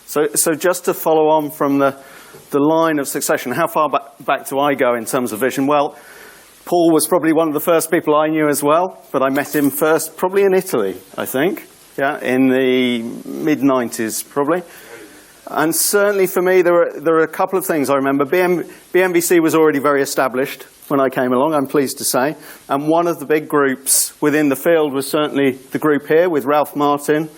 So just to follow on from the line of succession, how far back do I go in terms of vision? Well, Paul was probably one of the first people I knew as well, but I met him first probably in Italy, I think, yeah, in the mid-90s probably. And certainly for me, there are a couple of things I remember. BMVC was already very established when I came along, I'm pleased to say. And one of the big groups within the field was certainly the group here with Ralph Martin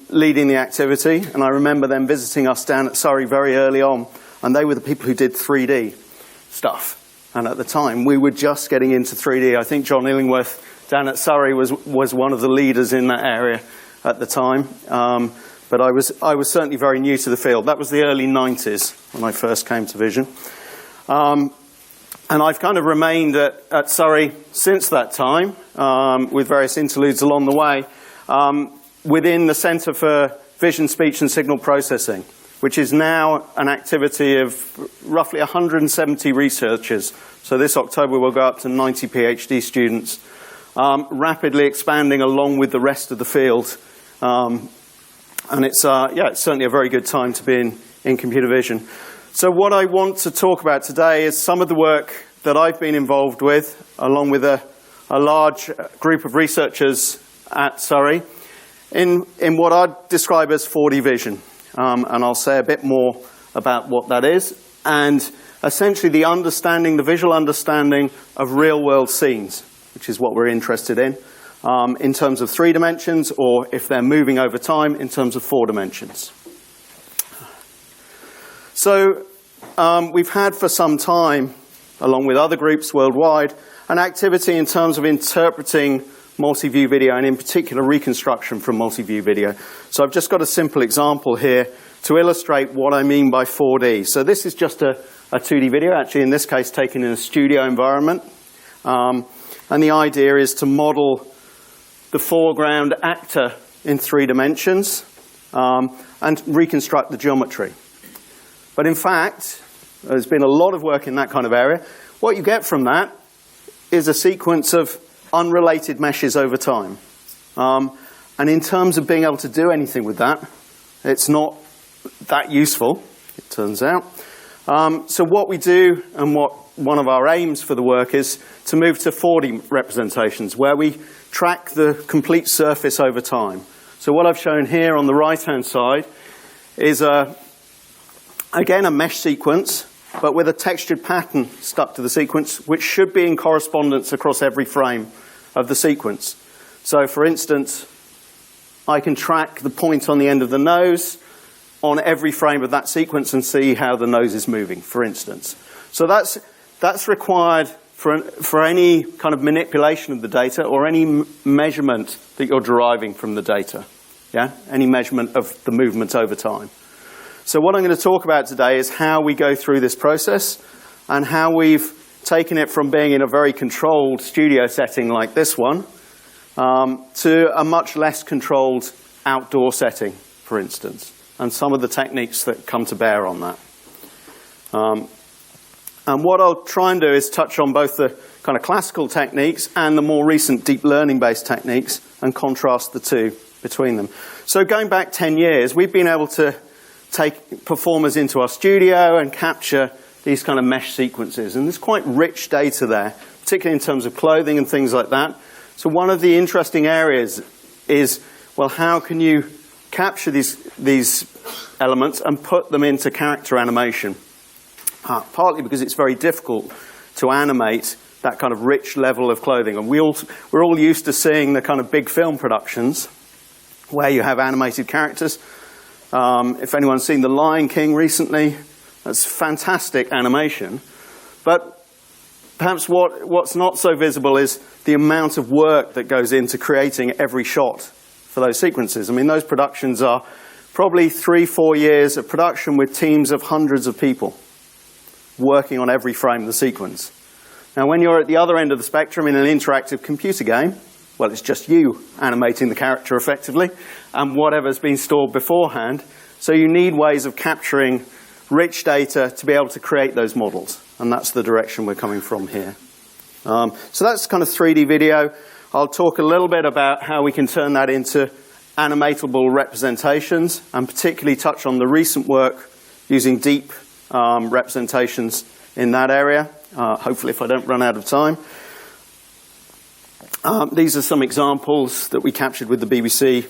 leading the activity. And I remember them visiting us down at Surrey very early on. And they were the people who did 3D stuff. And at the time, we were just getting into 3D. I think John Illingworth down at Surrey was one of the leaders in that area at the time. But I was certainly very new to the field. That was the early 90s when I first came to Vision. And I've kind of remained at Surrey since that time, with various interludes along the way, within the Centre for Vision, Speech and Signal Processing, which is now an activity of roughly 170 researchers. So this October we'll go up to 90 PhD students, rapidly expanding along with the rest of the field. And it's certainly a very good time to be in computer vision. So what I want to talk about today is some of the work that I've been involved with, along with a large group of researchers at Surrey, in what I'd describe as 4D vision. And I'll say a bit more about what that is, and essentially the visual understanding of real-world scenes, which is what we're interested in terms of 3 dimensions, or if they're moving over time, in terms of 4 dimensions. So we've had for some time, along with other groups worldwide, an activity in terms of interpreting multi-view video, and in particular reconstruction from multi-view video. So I've just got a simple example here to illustrate what I mean by 4D. So this is just a 2D video, actually in this case taken in a studio environment. And the idea is to model the foreground actor in 3 dimensions and reconstruct the geometry. But in fact, there's been a lot of work in that kind of area. What you get from that is a sequence of unrelated meshes over time. And in terms of being able to do anything with that, it's not that useful, it turns out. So what we do, and what one of our aims for the work is to move to 4D representations, where we track the complete surface over time. So what I've shown here on the right-hand side is, again, a mesh sequence, but with a textured pattern stuck to the sequence, which should be in correspondence across every frame of the sequence. So, for instance, I can track the point on the end of the nose on every frame of that sequence and see how the nose is moving, for instance. So that's required for any kind of manipulation of the data, or any measurement that you're deriving from the data. Yeah? Any measurement of the movement over time. So what I'm going to talk about today is how we go through this process, and how we've taken it from being in a very controlled studio setting like this one to a much less controlled outdoor setting, for instance, and some of the techniques that come to bear on that. And what I'll try and do is touch on both the kind of classical techniques and the more recent deep learning-based techniques, and contrast the two between them. So going back 10 years, we've been able to take performers into our studio and capture these kind of mesh sequences. And there's quite rich data there, particularly in terms of clothing and things like that. So one of the interesting areas is, well, how can you capture these elements and put them into character animation? Partly because it's very difficult to animate that kind of rich level of clothing. And we're all used to seeing the kind of big film productions where you have animated characters. If anyone's seen The Lion King recently, that's fantastic animation. But perhaps what's not so visible is the amount of work that goes into creating every shot for those sequences. I mean, those productions are probably 3-4 years of production with teams of hundreds of people working on every frame of the sequence. Now, when you're at the other end of the spectrum in an interactive computer game, well, it's just you animating the character effectively, and whatever's been stored beforehand. So you need ways of capturing rich data to be able to create those models, and that's the direction we're coming from here. So that's kind of 3D video. I'll talk a little bit about how we can turn that into animatable representations, and particularly touch on the recent work using deep representations in that area, hopefully if I don't run out of time. These are some examples that we captured with the BBC.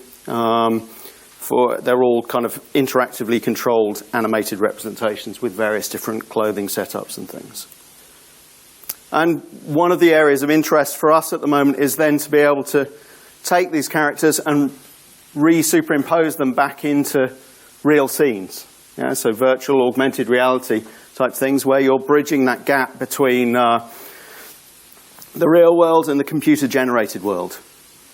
They're all kind of interactively controlled animated representations with various different clothing setups and things. And one of the areas of interest for us at the moment is then to be able to take these characters and re-superimpose them back into real scenes. Yeah, so virtual, augmented reality type things where you're bridging that gap between the real world and the computer-generated world,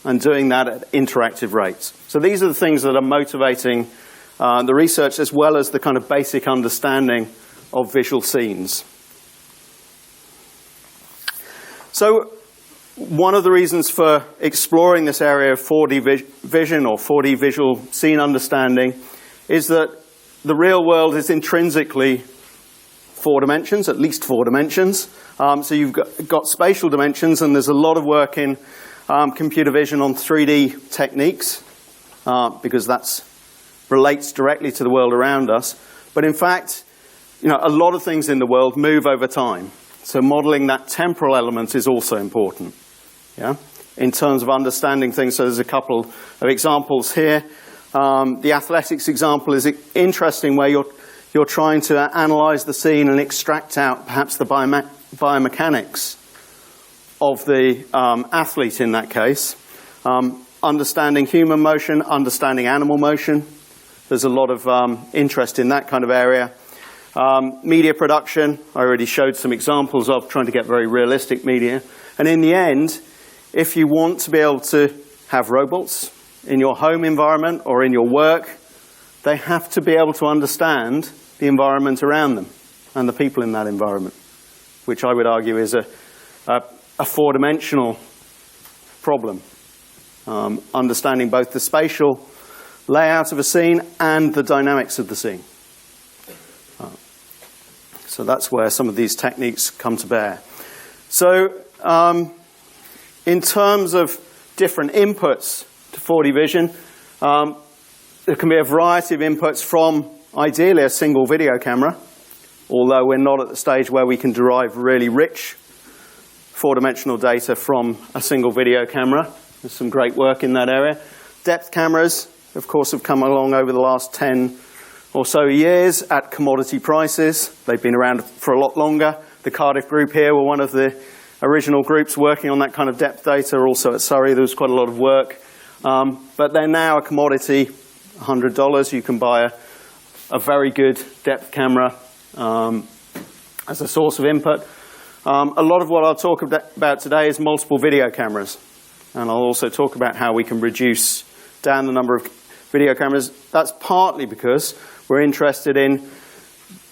and doing that at interactive rates. So these are the things that are motivating the research, as well as the kind of basic understanding of visual scenes. So one of the reasons for exploring this area of 4D vision or 4D visual scene understanding is that the real world is intrinsically 4 dimensions, at least 4 dimensions. So you've got spatial dimensions, and there's a lot of work in computer vision on 3D techniques, because that relates directly to the world around us. But in fact, a lot of things in the world move over time. So modeling that temporal element is also important, yeah, in terms of understanding things. So there's a couple of examples here. The athletics example is interesting, where you're trying to analyze the scene and extract out perhaps the biomechanics of the athlete in that case. Understanding human motion, understanding animal motion. There's a lot of interest in that kind of area. Media production, I already showed some examples of trying to get very realistic media. And in the end, if you want to be able to have robots in your home environment or in your work, they have to be able to understand the environment around them and the people in that environment, which I would argue is a 4-dimensional problem. Understanding both the spatial layout of a scene and the dynamics of the scene. So that's where some of these techniques come to bear. So in terms of different inputs to 4D vision, there can be a variety of inputs from, ideally, a single video camera, although we're not at the stage where we can derive really rich 4-dimensional data from a single video camera. There's some great work in that area. Depth cameras, of course, have come along over the last 10 or so years at commodity prices. They've been around for a lot longer. The Cardiff group here were one of the original groups working on that kind of depth data. Also at Surrey, there was quite a lot of work. But they're now a commodity, $100. You can buy a very good depth camera as a source of input. A lot of what I'll talk about today is multiple video cameras. And I'll also talk about how we can reduce down the number of video cameras. That's partly because we're interested in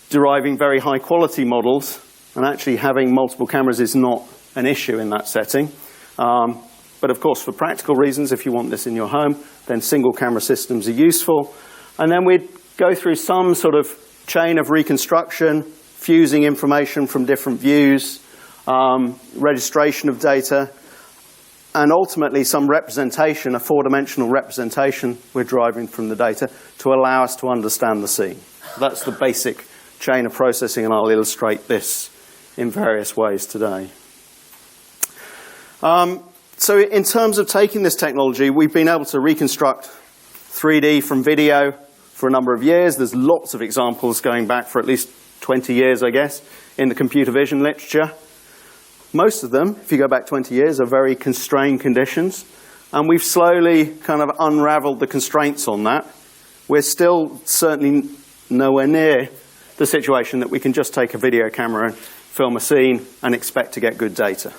deriving very high quality models, and actually having multiple cameras is not an issue in that setting. But of course, for practical reasons, if you want this in your home, then single camera systems are useful. And then we'd go through some sort of chain of reconstruction, fusing information from different views, registration of data, and ultimately some representation, a 4-dimensional representation we're driving from the data to allow us to understand the scene. That's the basic chain of processing, and I'll illustrate this in various ways today. So in terms of taking this technology, we've been able to reconstruct 3D from video for a number of years. There's lots of examples going back for at least 20 years, I guess, in the computer vision literature. Most of them, if you go back 20 years, are very constrained conditions. And we've slowly kind of unraveled the constraints on that. We're still certainly nowhere near the situation that we can just take a video camera and film a scene and expect to get good data.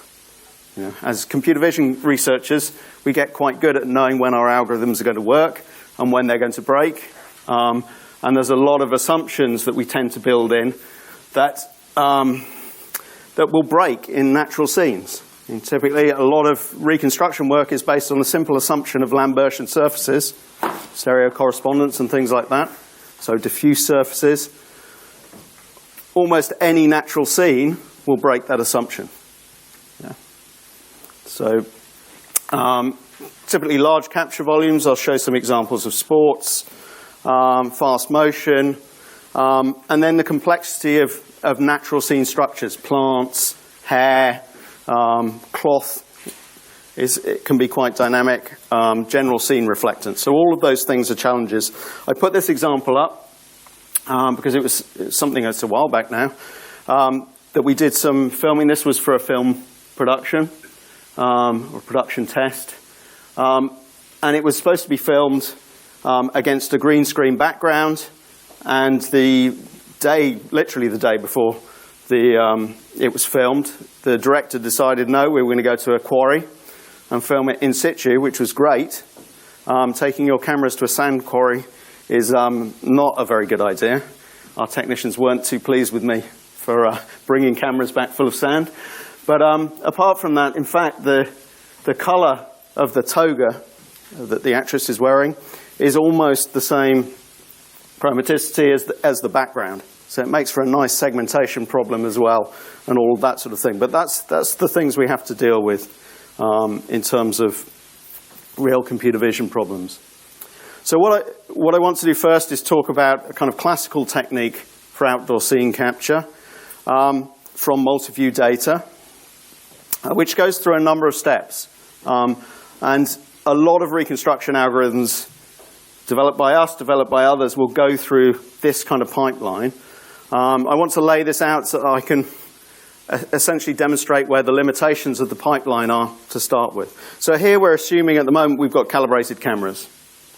You know, as computer vision researchers, we get quite good at knowing when our algorithms are going to work and when they're going to break. And there's a lot of assumptions that we tend to build in that that will break in natural scenes. And typically, a lot of reconstruction work is based on a simple assumption of Lambertian surfaces, stereo correspondence and things like that, so diffuse surfaces. Almost any natural scene will break that assumption. Yeah. So typically large capture volumes. I'll show some examples of sports, fast motion, and then the complexity of natural scene structures, plants, hair, cloth. It can be quite dynamic, general scene reflectance. So all of those things are challenges. I put this example up because it was something that's a while back now, that we did some filming. This was for a film production or production test. And it was supposed to be filmed against a green screen background. And literally the day before it was filmed, the director decided, no, we were going to go to a quarry and film it in situ, which was great. Taking your cameras to a sand quarry is not a very good idea. Our technicians weren't too pleased with me for bringing cameras back full of sand. But apart from that, in fact, the colour of the toga that the actress is wearing is almost the same chromaticity as the background. So it makes for a nice segmentation problem as well, and all of that sort of thing. But that's the things we have to deal with in terms of real computer vision problems. So what I want to do first is talk about a kind of classical technique for outdoor scene capture from multi-view data, which goes through a number of steps. And a lot of reconstruction algorithms developed by us, developed by others, will go through this kind of pipeline. I want to lay this out so that I can essentially demonstrate where the limitations of the pipeline are to start with. So here we're assuming at the moment we've got calibrated cameras.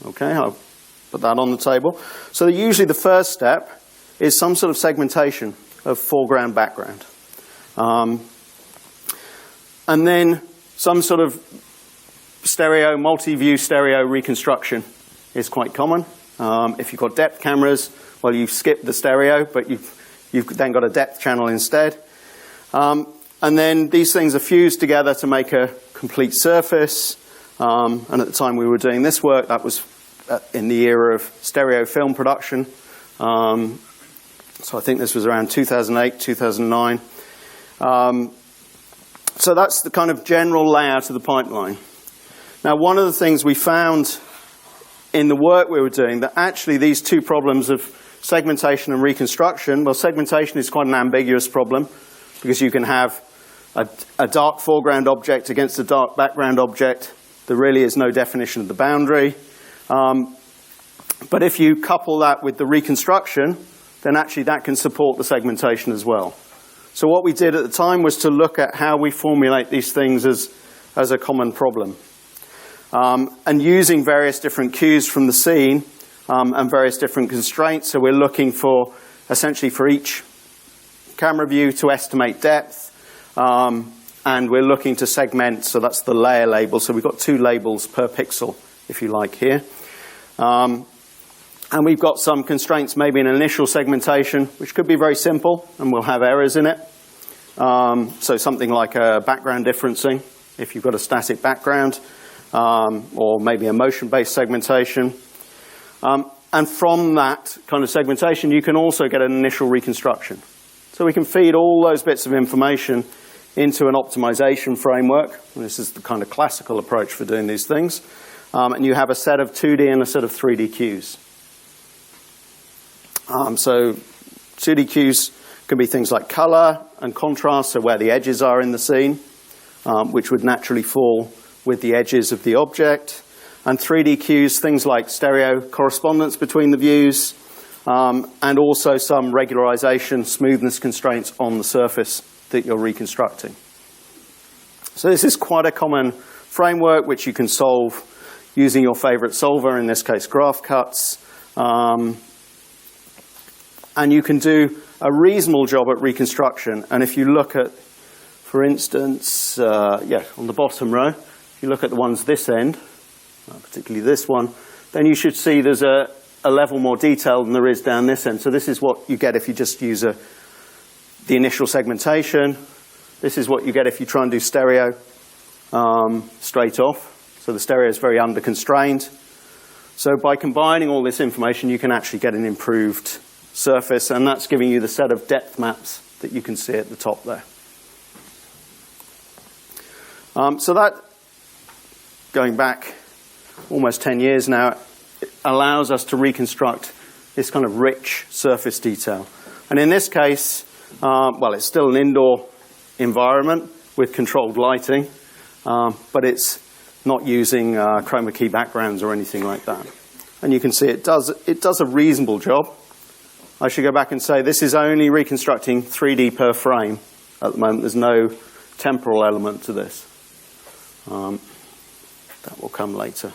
Okay, I'll put that on the table. So usually the first step is some sort of segmentation of foreground, background. And then some sort of multi-view stereo reconstruction is quite common. If you've got depth cameras, well, you've skipped the stereo, but you've then got a depth channel instead. And then these things are fused together to make a complete surface. And at the time we were doing this work, that was in the era of stereo film production. So I think this was around 2008, 2009. So that's the kind of general layout of the pipeline. Now, one of the things we found in the work we were doing, that actually these two problems of segmentation and reconstruction, well, segmentation is quite an ambiguous problem because you can have a dark foreground object against a dark background object. There really is no definition of the boundary. But if you couple that with the reconstruction, then actually that can support the segmentation as well. So what we did at the time was to look at how we formulate these things as a common problem. And using various different cues from the scene and various different constraints. So we're looking for, essentially for each camera view to estimate depth. And we're looking to segment, so that's the layer label. So we've got 2 labels per pixel, if you like, here. And we've got some constraints, maybe an initial segmentation, which could be very simple, and we'll have errors in it. So something like a background differencing, if you've got a static background, or maybe a motion-based segmentation. And from that kind of segmentation, you can also get an initial reconstruction. So we can feed all those bits of information into an optimization framework. And this is the kind of classical approach for doing these things. And you have a set of 2D and a set of 3D cues. So 2D cues can be things like color and contrast, so where the edges are in the scene, which would naturally fall with the edges of the object. And 3D cues, things like stereo correspondence between the views, and also some regularization, smoothness constraints on the surface that you're reconstructing. So this is quite a common framework which you can solve using your favorite solver, in this case graph cuts. And you can do a reasonable job at reconstruction. And if you look at, for instance, on the bottom row, if you look at the ones this end, particularly this one, then you should see there's a level more detail than there is down this end. So this is what you get if you just use the initial segmentation. This is what you get if you try and do stereo straight off. So the stereo is very under-constrained. So by combining all this information, you can actually get an improved surface, and that's giving you the set of depth maps that you can see at the top there. So going back almost 10 years now, it allows us to reconstruct this kind of rich surface detail. And in this case, well, it's still an indoor environment with controlled lighting, but it's not using chroma key backgrounds or anything like that. And you can see it does a reasonable job. I should go back and say this is only reconstructing 3D per frame at the moment. There's no temporal element to this. That will come later.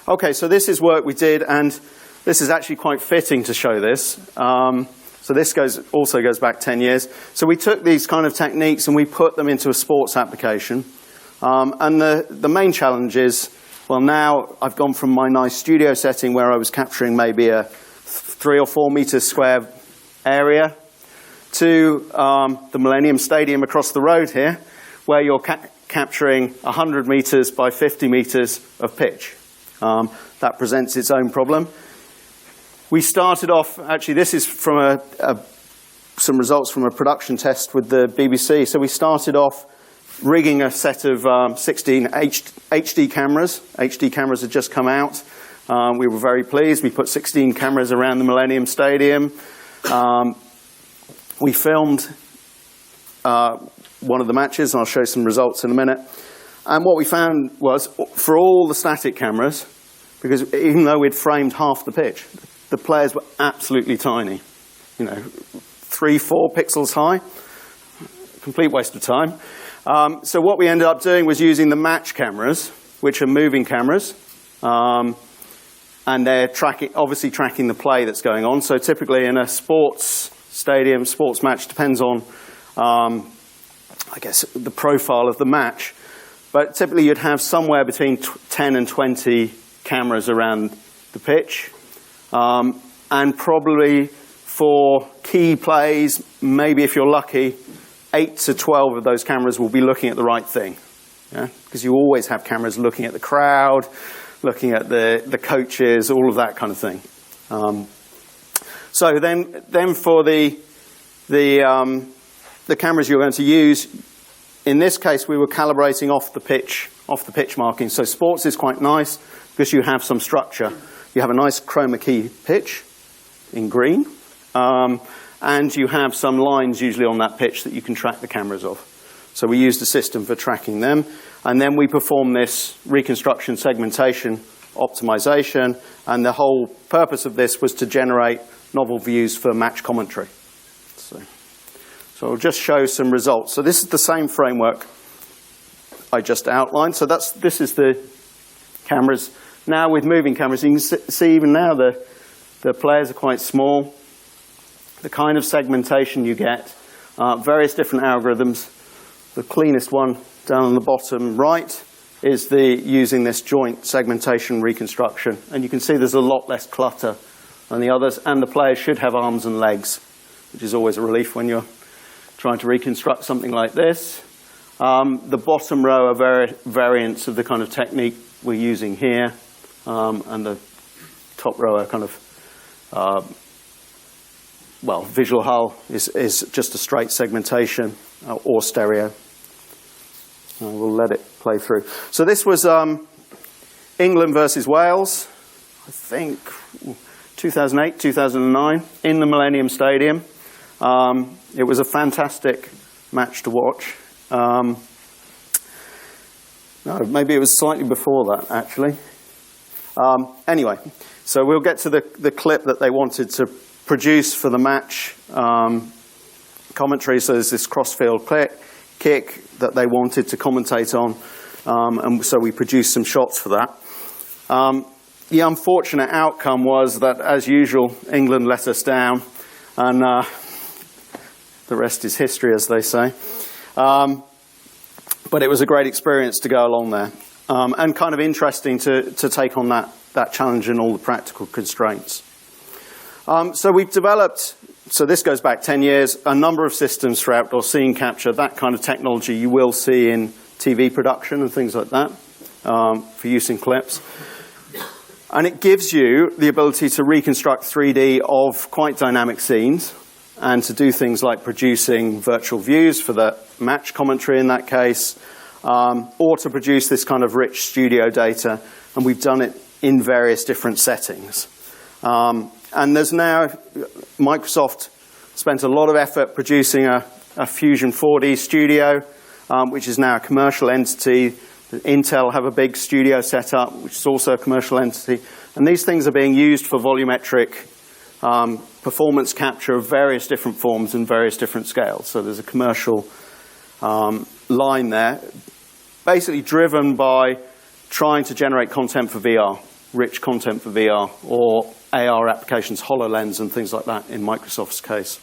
Okay, so this is work we did, and this is actually quite fitting to show this. So this also goes back 10 years. So we took these kind of techniques and we put them into a sports application. And the main challenge is, well, now I've gone from my nice studio setting where I was capturing maybe a 3 or 4 meter square area to the Millennium Stadium across the road here, where you're capturing 100 meters by 50 meters of pitch. That presents its own problem. We started off, actually this is from some results from a production test with the BBC. So we started off rigging a set of 16 HD cameras. HD cameras had just come out. We were very pleased. We put 16 cameras around the Millennium Stadium. We filmed one of the matches, and I'll show you some results in a minute. And what we found was, for all the static cameras, because even though we'd framed half the pitch, the players were absolutely tiny. 3-4 pixels high. Complete waste of time. So what we ended up doing was using the match cameras, which are moving cameras, and they're obviously tracking the play that's going on. So typically in a sports stadium, sports match, depends on, I guess, the profile of the match. But typically you'd have somewhere between 10 and 20 cameras around the pitch. And probably for key plays, maybe if you're lucky, 8 to 12 of those cameras will be looking at the right thing. Yeah? Because you always have cameras looking at the crowd, looking at the coaches, all of that kind of thing. So then for the cameras you're going to use, in this case we were calibrating off the pitch marking. So sports is quite nice because you have some structure. You have a nice chroma key pitch in green. And you have some lines usually on that pitch that you can track the cameras of. So we used a system for tracking them. And then we performed this reconstruction segmentation optimization. And the whole purpose of this was to generate novel views for match commentary. So I'll just show some results. So this is the same framework I just outlined. So this is the cameras. Now with moving cameras, you can see even now the players are quite small. The kind of segmentation you get, various different algorithms. The cleanest one down on the bottom right is using this joint segmentation reconstruction. And you can see there's a lot less clutter than the others, and the players should have arms and legs, which is always a relief when you're trying to reconstruct something like this. The bottom row are variants of the kind of technique we're using here, and the top row are kind of visual hull is just a straight segmentation or stereo. We'll let it play through. So this was England versus Wales, I think 2008, 2009, in the Millennium Stadium. It was a fantastic match to watch. No, maybe it was slightly before that, actually. Anyway, so we'll get to the clip that they wanted to produce for the match commentary. So there's this cross-field kick that they wanted to commentate on, and so we produced some shots for that. The unfortunate outcome was that, as usual, England let us down, and the rest is history, as they say. But it was a great experience to go along there, and kind of interesting to take on that challenge and all the practical constraints. So we've developed, so this goes back 10 years, a number of systems for outdoor scene capture. That kind of technology you will see in TV production and things like that, for use in clips. And it gives you the ability to reconstruct 3D of quite dynamic scenes and to do things like producing virtual views for the match commentary in that case, or to produce this kind of rich studio data, and we've done it in various different settings. And there's now, Microsoft spent a lot of effort producing a Fusion 4D studio, which is now a commercial entity. Intel have a big studio set up, which is also a commercial entity. And these things are being used for volumetric performance capture of various different forms and various different scales. So there's a commercial line there, basically driven by trying to generate content for VR, rich content for VR, or AR applications, HoloLens and things like that in Microsoft's case.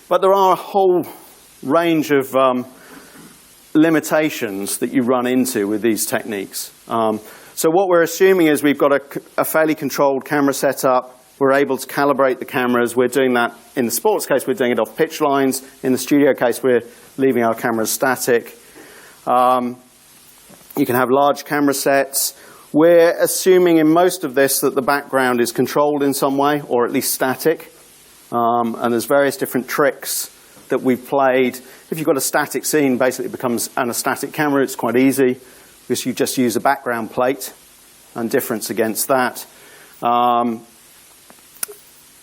But there are a whole range of limitations that you run into with these techniques. So what we're assuming is we've got a fairly controlled camera setup. We're able to calibrate the cameras. We're doing that in the sports case, we're doing it off pitch lines. In the studio case, we're leaving our cameras static. You can have large camera sets. We're assuming in most of this that the background is controlled in some way, or at least static. And there's various different tricks that we've played. If you've got a static scene, basically it becomes a static camera. It's quite easy because you just use a background plate and difference against that.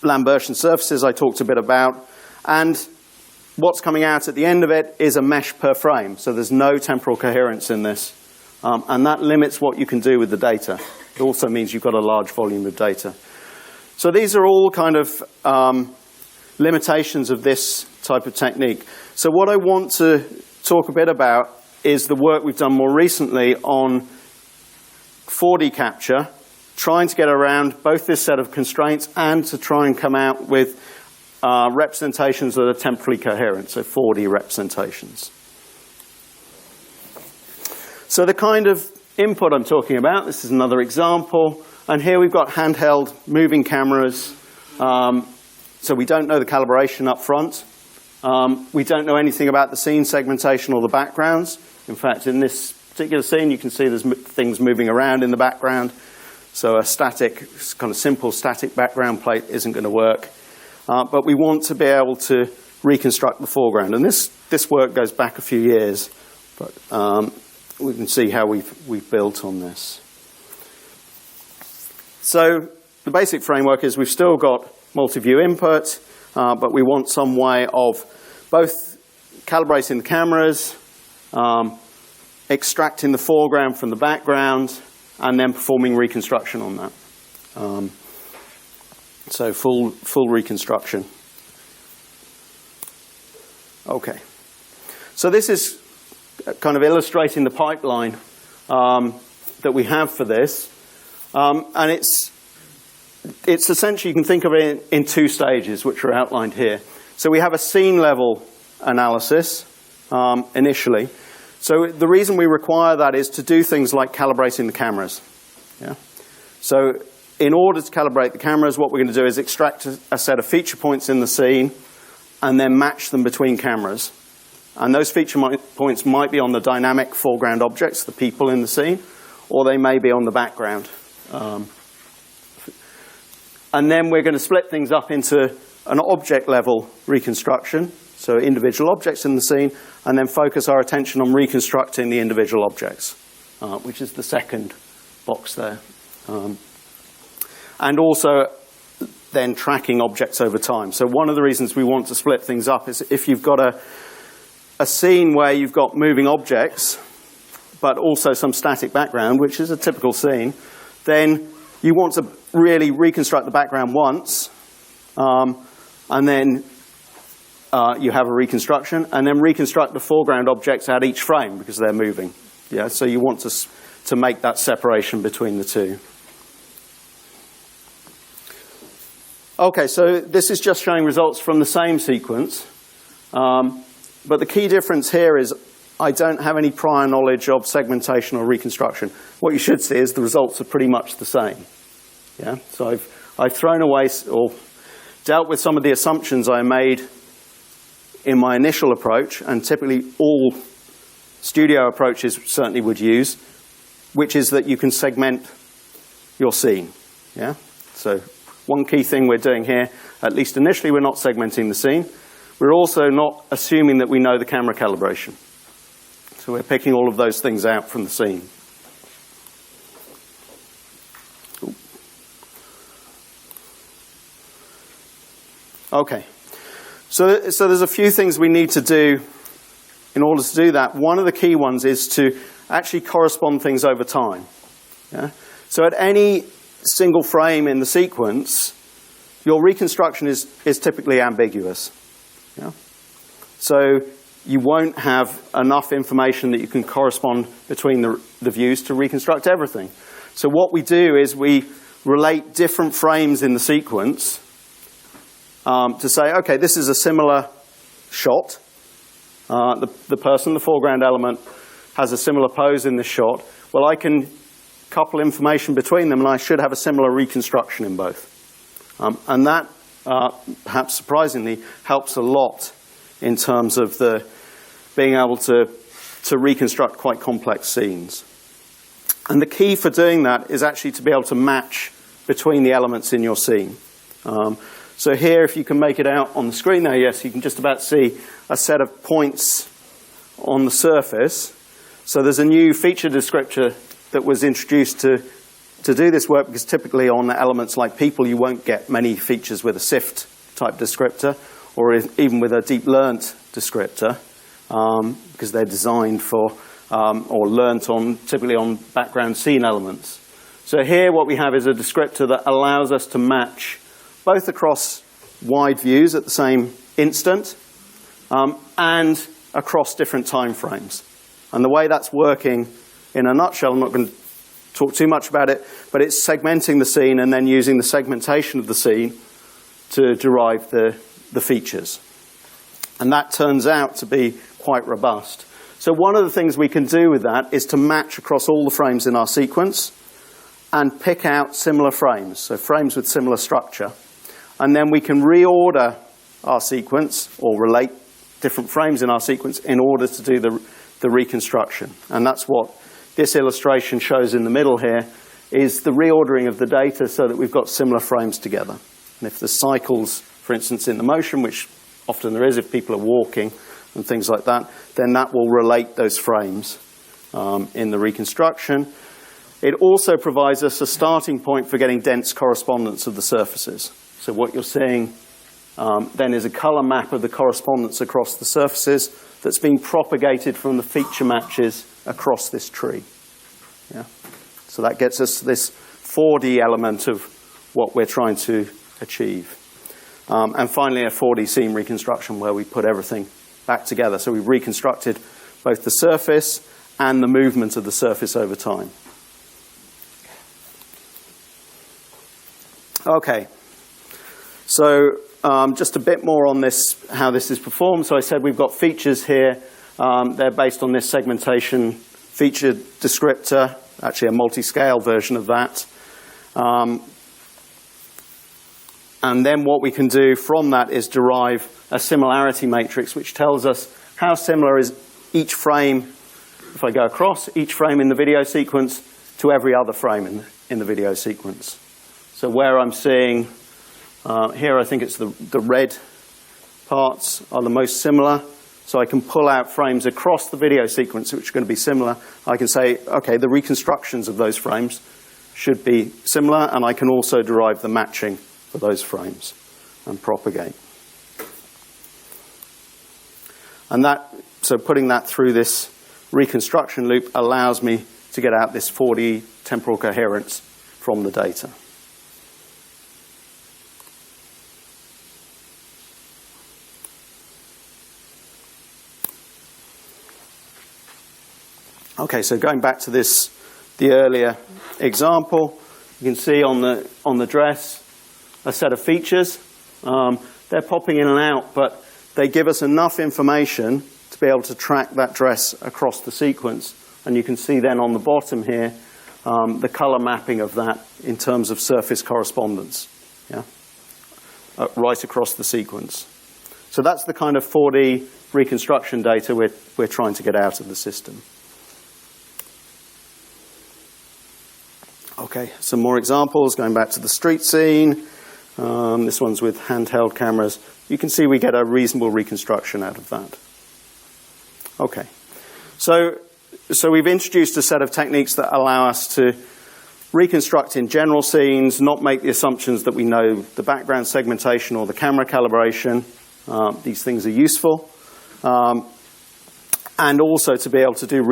Lambertian surfaces I talked a bit about. And what's coming out at the end of it is a mesh per frame. So there's no temporal coherence in this. And that limits what you can do with the data. It also means you've got a large volume of data. So these are all kind of limitations of this type of technique. So what I want to talk a bit about is the work we've done more recently on 4D capture, trying to get around both this set of constraints and to try and come out with representations that are temporally coherent, so 4D representations. So the kind of input I'm talking about, this is another example, and here we've got handheld moving cameras. So we don't know the calibration up front. We don't know anything about the scene segmentation or the backgrounds. In fact, in this particular scene, you can see there's things moving around in the background. So a static, kind of simple static background plate isn't going to work. But we want to be able to reconstruct the foreground. And this work goes back a few years. But we can see how we've built on this. So the basic framework is we've still got multi-view input, but we want some way of both calibrating the cameras, extracting the foreground from the background, and then performing reconstruction on that. So full reconstruction. Okay. So this is kind of illustrating the pipeline that we have for this. And it's essentially, you can think of it in two stages, which are outlined here. So we have a scene level analysis initially. So the reason we require that is to do things like calibrating the cameras. Yeah? So in order to calibrate the cameras, what we're going to do is extract a set of feature points in the scene and then match them between cameras. And those feature points might be on the dynamic foreground objects, the people in the scene, or they may be on the background. And then we're going to split things up into an object level reconstruction, so individual objects in the scene, and then focus our attention on reconstructing the individual objects, which is the second box there. And also then tracking objects over time. So one of the reasons we want to split things up is if you've got a scene where you've got moving objects, but also some static background, which is a typical scene, then you want to really reconstruct the background once, and then you have a reconstruction, and then reconstruct the foreground objects at each frame because they're moving. Yeah, so you want to make that separation between the two. Okay, so this is just showing results from the same sequence. But the key difference here is I don't have any prior knowledge of segmentation or reconstruction. What you should see is the results are pretty much the same. Yeah? So I've thrown away or dealt with some of the assumptions I made in my initial approach, and typically all studio approaches certainly would use, which is that you can segment your scene. Yeah? So one key thing we're doing here, at least initially, we're not segmenting the scene. We're also not assuming that we know the camera calibration. So we're picking all of those things out from the scene. Okay. So there's a few things we need to do in order to do that. One of the key ones is to actually correspond things over time. Yeah? So at any single frame in the sequence, your reconstruction is typically ambiguous. Yeah? So you won't have enough information that you can correspond between the views to reconstruct everything. So what we do is we relate different frames in the sequence to say, okay, this is a similar shot. The person, the foreground element, has a similar pose in this shot. Well, I can couple information between them, and I should have a similar reconstruction in both. And that, perhaps surprisingly, helps a lot in terms of being able to reconstruct quite complex scenes. And the key for doing that is actually to be able to match between the elements in your scene. So here, if you can make it out on the screen there, yes, you can just about see a set of points on the surface. So there's a new feature descriptor that was introduced to do this work, because typically on elements like people, you won't get many features with a SIFT type descriptor, or even with a deep learnt descriptor, because they're designed for, or learnt on, typically on background scene elements. So here what we have is a descriptor that allows us to match both across wide views at the same instant, and across different time frames. And the way that's working, in a nutshell, I'm not going to talk too much about it, but it's segmenting the scene and then using the segmentation of the scene to derive the features. And that turns out to be quite robust. So one of the things we can do with that is to match across all the frames in our sequence and pick out similar frames, so frames with similar structure. And then we can reorder our sequence, or relate different frames in our sequence, in order to do the reconstruction. And that's what this illustration shows in the middle here, is the reordering of the data so that we've got similar frames together. And if there's cycles, for instance, in the motion, which often there is if people are walking and things like that, then that will relate those frames in the reconstruction. It also provides us a starting point for getting dense correspondence of the surfaces. So what you're seeing then is a color map of the correspondence across the surfaces that's being propagated from the feature matches across this tree. Yeah? So that gets us to this 4D element of what we're trying to achieve. And finally, a 4D scene reconstruction where we put everything back together. So we've reconstructed both the surface and the movement of the surface over time. Okay. So just a bit more on this, how this is performed. So I said we've got features here. They're based on this segmentation feature descriptor, actually a multi-scale version of that. And then what we can do from that is derive a similarity matrix, which tells us how similar is each frame, if I go across, each frame in the video sequence to every other frame in the video sequence. So where I'm seeing, here I think it's the red parts are the most similar. So I can pull out frames across the video sequence which are going to be similar. I can say, okay, the reconstructions of those frames should be similar, and I can also derive the matching for those frames and propagate. And that, so putting that through this reconstruction loop allows me to get out this 4D temporal coherence from the data. Okay, so going back to the earlier example, you can see on the dress a set of features. They're popping in and out, but they give us enough information to be able to track that dress across the sequence. And you can see then on the bottom here the color mapping of that in terms of surface correspondence, yeah, right across the sequence. So that's the kind of 4D reconstruction data we're trying to get out of the system. Okay, some more examples, going back to the street scene. This one's with handheld cameras. You can see we get a reasonable reconstruction out of that. Okay, So we've introduced a set of techniques that allow us to reconstruct in general scenes, not make the assumptions that we know the background segmentation or the camera calibration. These things are useful. And also to be able to do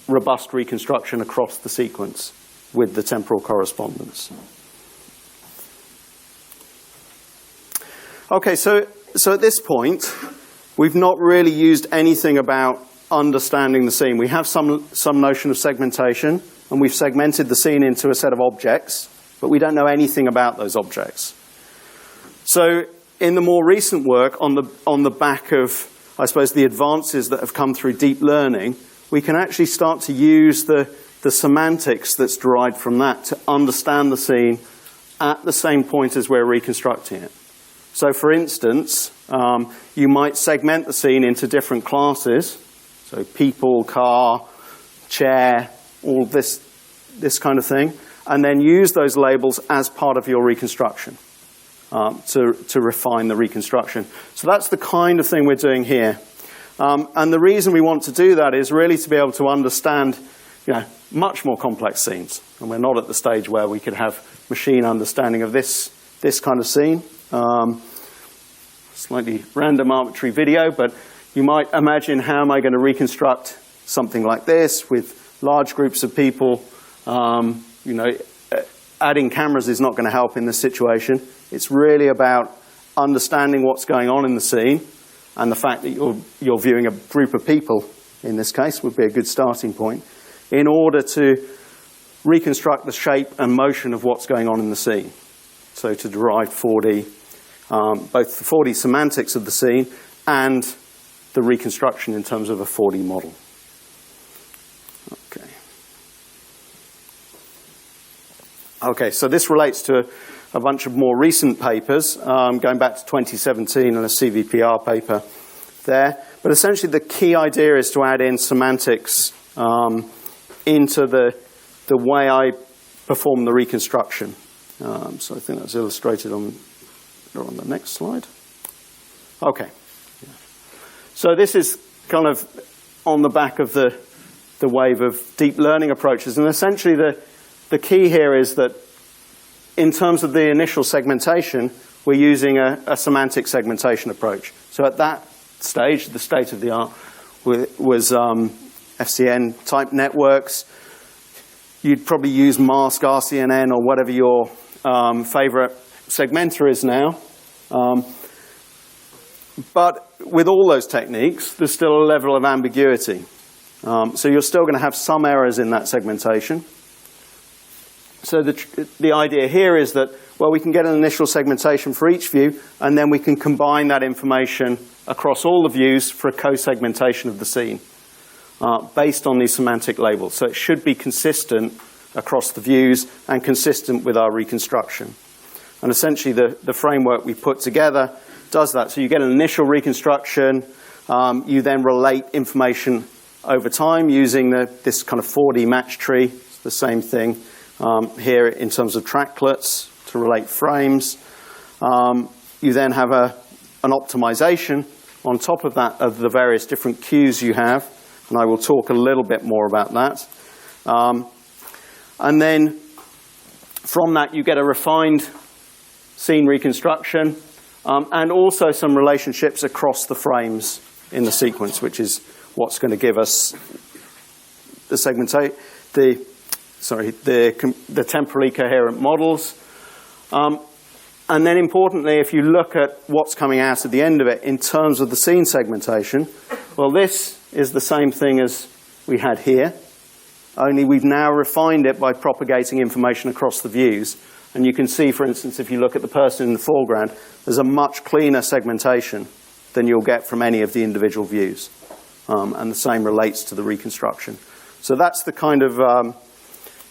robust reconstruction across the sequence with the temporal correspondence. Okay, so at this point, we've not really used anything about understanding the scene. We have some notion of segmentation, and we've segmented the scene into a set of objects, but we don't know anything about those objects. So in the more recent work, on the back of, I suppose, the advances that have come through deep learning, we can actually start to use the semantics that's derived from that to understand the scene at the same point as we're reconstructing it. So for instance, you might segment the scene into different classes, so people, car, chair, all this kind of thing, and then use those labels as part of your reconstruction to refine the reconstruction. So that's the kind of thing we're doing here. And the reason we want to do that is really to be able to understand, much more complex scenes. And we're not at the stage where we could have machine understanding of this kind of scene. Slightly random, arbitrary video, but you might imagine, how am I going to reconstruct something like this with large groups of people? Adding cameras is not going to help in this situation. It's really about understanding what's going on in the scene, and the fact that you're viewing a group of people, in this case, would be a good starting point, in order to reconstruct the shape and motion of what's going on in the scene. So to derive 4D, both the 4D semantics of the scene and the reconstruction in terms of a 4D model. Okay, so this relates to a bunch of more recent papers, going back to 2017 and a CVPR paper there. But essentially the key idea is to add in semantics into the way I perform the reconstruction. So I think that's illustrated on the next slide. Okay. So this is kind of on the back of the wave of deep learning approaches. And essentially the key here is that in terms of the initial segmentation, we're using a semantic segmentation approach. So at that stage, the state of the art was FCN-type networks. You'd probably use mask, RCNN, or whatever your favorite segmenter is now. But with all those techniques, there's still a level of ambiguity. So you're still going to have some errors in that segmentation. So the idea here is that, well, we can get an initial segmentation for each view, and then we can combine that information across all the views for a co-segmentation of the scene based on these semantic labels. So it should be consistent across the views and consistent with our reconstruction. And essentially the framework we put together does that. So you get an initial reconstruction, you then relate information over time using this kind of 4D match tree. It's the same thing here in terms of tracklets to relate frames. You then have an optimization on top of that of the various different cues you have, and I will talk a little bit more about that. And then from that you get a refined scene reconstruction and also some relationships across the frames in the sequence, which is what's going to give us the temporally coherent models. And then importantly, if you look at what's coming out at the end of it in terms of the scene segmentation, well, this is the same thing as we had here, only we've now refined it by propagating information across the views. And you can see, for instance, if you look at the person in the foreground, there's a much cleaner segmentation than you'll get from any of the individual views. And the same relates to the reconstruction. So that's the kind of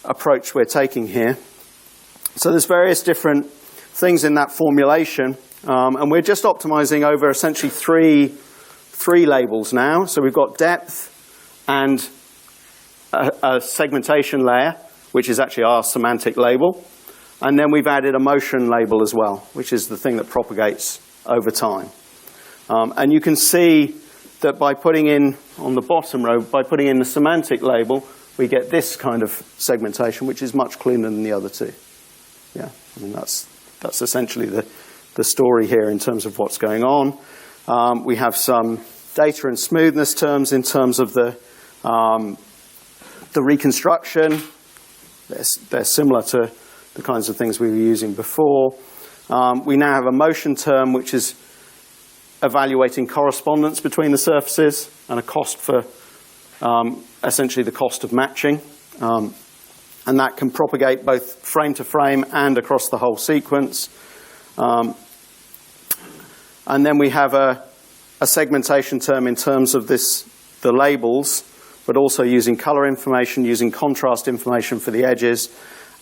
approach we're taking here. So there's various different things in that formulation, and we're just optimizing over essentially three labels now. So we've got depth and a segmentation layer, which is actually our semantic label, and then we've added a motion label as well, which is the thing that propagates over time. And you can see that by putting in, on the bottom row, by putting in the semantic label, we get this kind of segmentation, which is much cleaner than the other two. Yeah, I mean, that's essentially the story here in terms of what's going on. We have some data and smoothness terms in terms of the reconstruction. They're similar to the kinds of things we were using before. We now have a motion term, which is evaluating correspondence between the surfaces, and a cost for essentially the cost of matching. And that can propagate both frame to frame and across the whole sequence. And then we have a segmentation term in terms of the labels, but also using color information, using contrast information for the edges,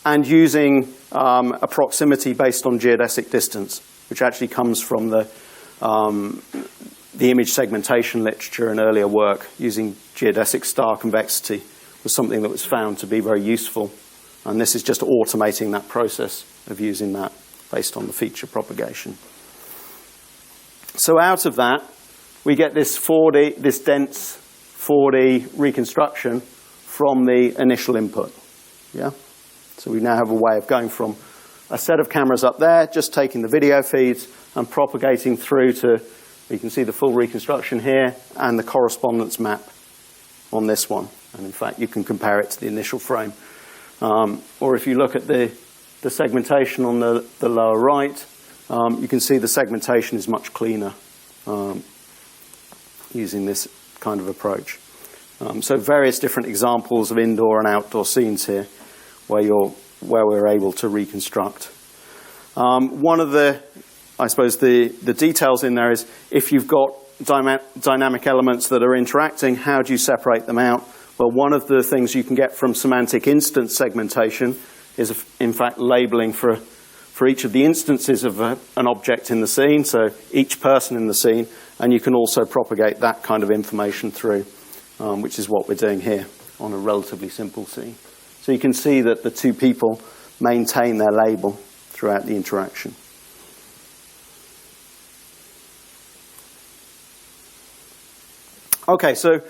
and using a proximity based on geodesic distance, which actually comes from the image segmentation literature and earlier work. Using geodesic star convexity was something that was found to be very useful. And this is just automating that process of using that based on the feature propagation. So out of that, we get this dense 4D reconstruction from the initial input. Yeah? So we now have a way of going from a set of cameras up there, just taking the video feeds and propagating through to, you can see the full reconstruction here, and the correspondence map on this one. And in fact, you can compare it to the initial frame. Or if you look at the segmentation on the lower right, you can see the segmentation is much cleaner using this kind of approach. So various different examples of indoor and outdoor scenes here where we're able to reconstruct. One of the details in there is if you've got dynamic elements that are interacting, how do you separate them out? Well, one of the things you can get from semantic instance segmentation is, in fact, labeling for each of the instances of an object in the scene, so each person in the scene, and you can also propagate that kind of information through, which is what we're doing here on a relatively simple scene. So you can see that the two people maintain their label throughout the interaction. Okay, so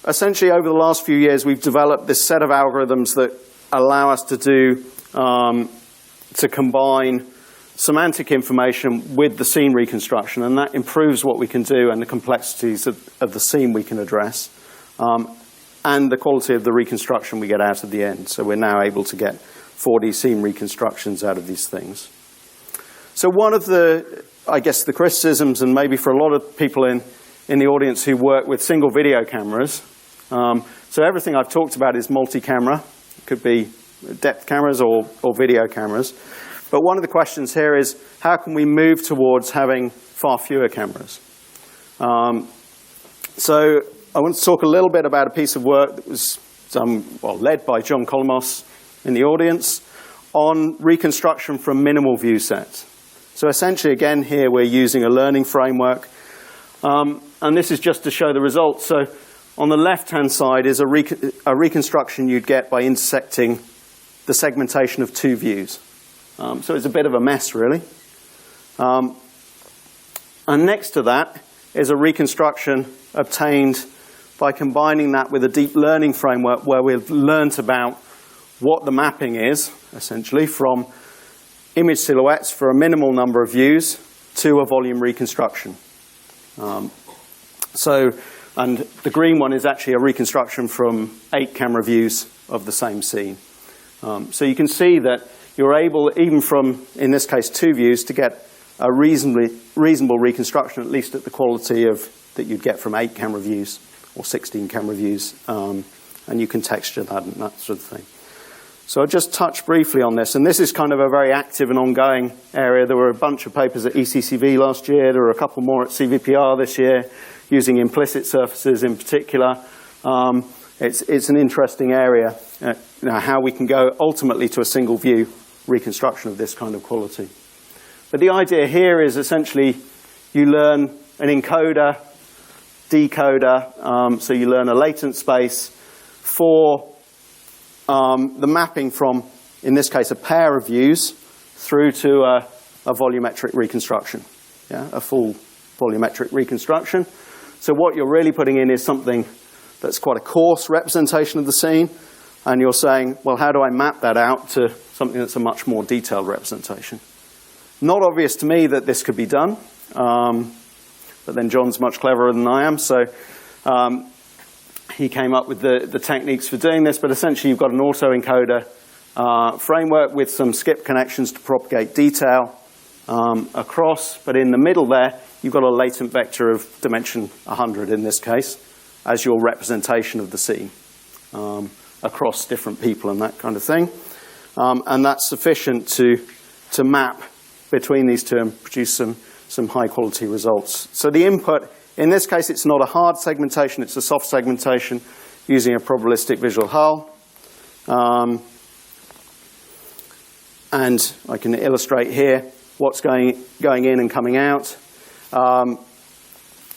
essentially over the last few years we've developed this set of algorithms that allow us to combine semantic information with the scene reconstruction, and that improves what we can do and the complexities of the scene we can address, and the quality of the reconstruction we get out of the end. So we're now able to get 4D scene reconstructions out of these things. So one of the criticisms, and maybe for a lot of people in the audience who work with single video cameras, so everything I've talked about is multi-camera. It could be depth cameras or video cameras. But one of the questions here is, how can we move towards having far fewer cameras? So I want to talk a little bit about a piece of work that was led by John Colomos in the audience on reconstruction from minimal view sets. So essentially, again, here we're using a learning framework. And this is just to show the results. So on the left-hand side is a reconstruction you'd get by intersecting the segmentation of two views. So it's a bit of a mess, really. And next to that is a reconstruction obtained by combining that with a deep learning framework where we've learnt about what the mapping is, essentially, from image silhouettes for a minimal number of views to a volume reconstruction. And the green one is actually a reconstruction from 8 camera views of the same scene. So you can see that you're able, even from, in this case, 2 views, to get a reasonable reconstruction, at least at the quality that you'd get from 8 camera views or 16 camera views. And you can texture that and that sort of thing. So I'll just touch briefly on this. And this is kind of a very active and ongoing area. There were a bunch of papers at ECCV last year. There were a couple more at CVPR this year, using implicit surfaces in particular. It's an interesting area, how we can go ultimately to a single view reconstruction of this kind of quality. But the idea here is essentially you learn an encoder, decoder, so you learn a latent space for the mapping from, in this case, a pair of views through to a volumetric reconstruction, a full volumetric reconstruction. So what you're really putting in is something that's quite a coarse representation of the scene, and you're saying, well, how do I map that out to something that's a much more detailed representation? Not obvious to me that this could be done, but then John's much cleverer than I am, so he came up with the techniques for doing this, but essentially you've got an autoencoder framework with some skip connections to propagate detail across, but in the middle there, you've got a latent vector of dimension 100 in this case, as your representation of the scene across different people and that kind of thing. And that's sufficient to map between these two and produce some high quality results. So the input, in this case, it's not a hard segmentation, it's a soft segmentation using a probabilistic visual hull. And I can illustrate here what's going in and coming out.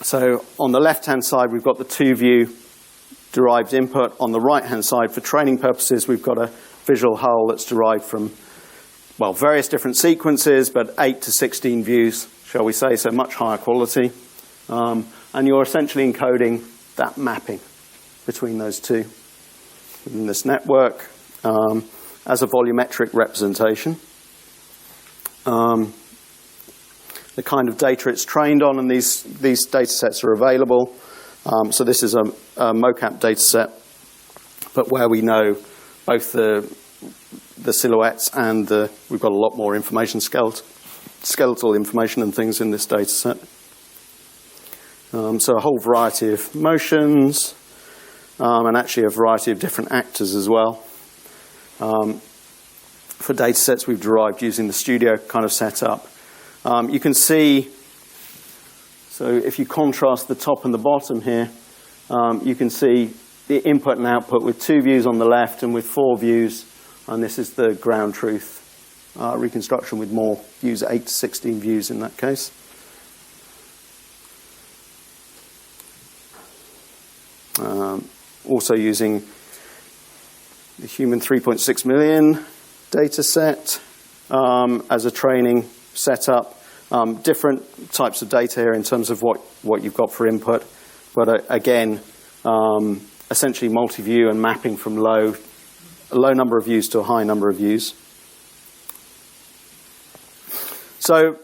So on the left-hand side, we've got the two-view derived input. On the right-hand side, for training purposes, we've got a visual hull that's derived from, well, various different sequences, but 8 to 16 views, shall we say, so much higher quality. And you're essentially encoding that mapping between those two in this network as a volumetric representation. The kind of data it's trained on, and these data sets are available. So this is a mocap data set, but where we know both the silhouettes and we've got a lot more information, skeletal information and things in this data set. So a whole variety of motions, and actually a variety of different actors as well. For data sets we've derived using the studio kind of setup. You can see, so if you contrast the top and the bottom here, you can see the input and output with 2 views on the left and with 4 views, and this is the ground truth reconstruction with more views, 8 to 16 views in that case. Also using the human 3.6 million data set as a training setup. Different types of data here in terms of what you've got for input, but again, essentially multi-view and mapping from a low number of views to a high number of views. So,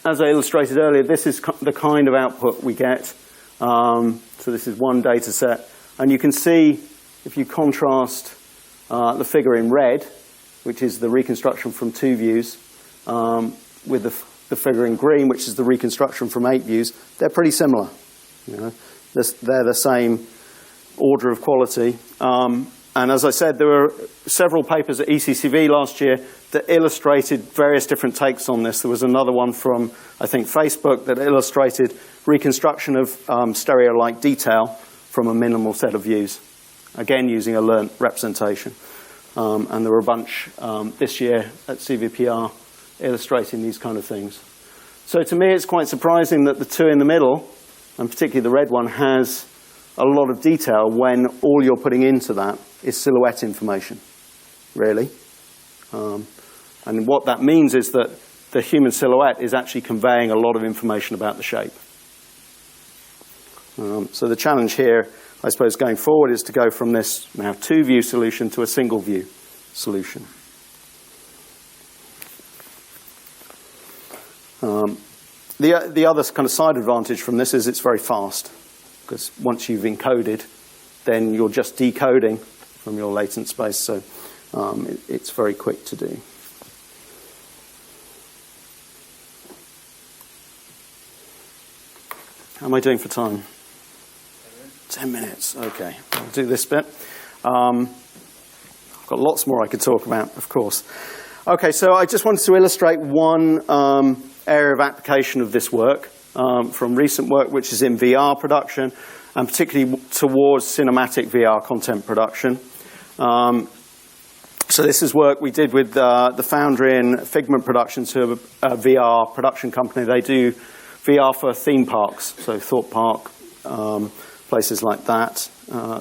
as I illustrated earlier, this is the kind of output we get. So this is one data set, and you can see if you contrast the figure in red, which is the reconstruction from 2 views, with the figure in green, which is the reconstruction from 8 views, they're pretty similar. You know, they're the same order of quality. And as I said, there were several papers at ECCV last year that illustrated various different takes on this. There was another one from, I think, Facebook that illustrated reconstruction of stereo-like detail from a minimal set of views, again using a learnt representation. And there were a bunch this year at CVPR illustrating these kind of things. So to me, it's quite surprising that the two in the middle, and particularly the red one, has a lot of detail when all you're putting into that is silhouette information, really. And what that means is that the human silhouette is actually conveying a lot of information about the shape. So the challenge here, I suppose, going forward is to go from this now 2-view solution to a single-view solution. The other kind of side advantage from this is it's very fast, because once you've encoded, then you're just decoding from your latent space, so it's very quick to do. How am I doing for time? 10 minutes, okay. I'll do this bit. I've got lots more I could talk about, of course. Okay, so I just wanted to illustrate one area of application of this work from recent work, which is in VR production, and particularly towards cinematic VR content production. So this is work we did with the founder in Figment Productions, who are a VR production company. They do VR for theme parks, so Thorpe Park, places like that.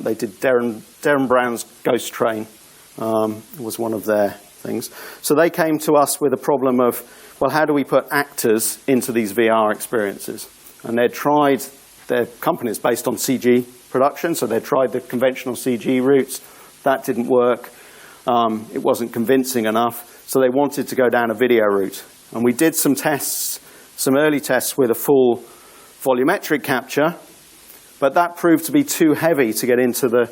They did Darren Brown's Ghost Train was one of their things. So they came to us with a problem of, well, how do we put actors into these VR experiences? And they'd tried their company is based on CG production, so they tried the conventional CG routes. That didn't work. It wasn't convincing enough, so they wanted to go down a video route. And we did some tests, some early tests with a full volumetric capture, but that proved to be too heavy to get into the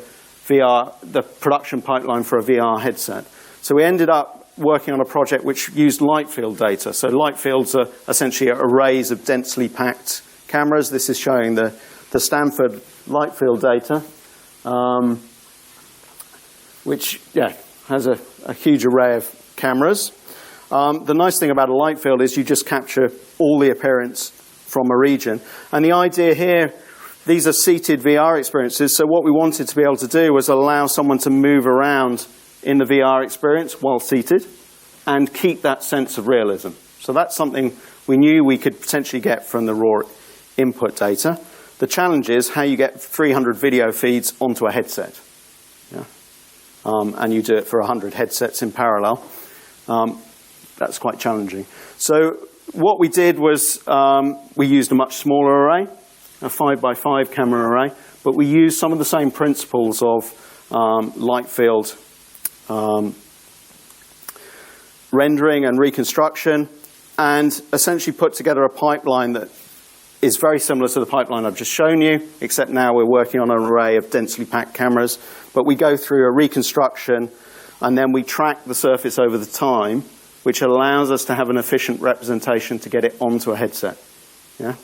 production pipeline for a VR headset. So we ended up working on a project which used light field data. So light fields are essentially arrays of densely packed cameras. This is showing the Stanford light field data, which has a huge array of cameras. The nice thing about a light field is you just capture all the appearance from a region. And the idea here, these are seated VR experiences, so what we wanted to be able to do was allow someone to move around in the VR experience while seated and keep that sense of realism. So that's something we knew we could potentially get from the raw input data. The challenge is how you get 300 video feeds onto a headset. And you do it for 100 headsets in parallel. That's quite challenging. So what we did was we used a much smaller array, a 5x5 camera array, but we used some of the same principles of light field rendering and reconstruction, and essentially put together a pipeline that is very similar to the pipeline I've just shown you, except now we're working on an array of densely packed cameras. But we go through a reconstruction, and then we track the surface over the time, which allows us to have an efficient representation to get it onto a headset.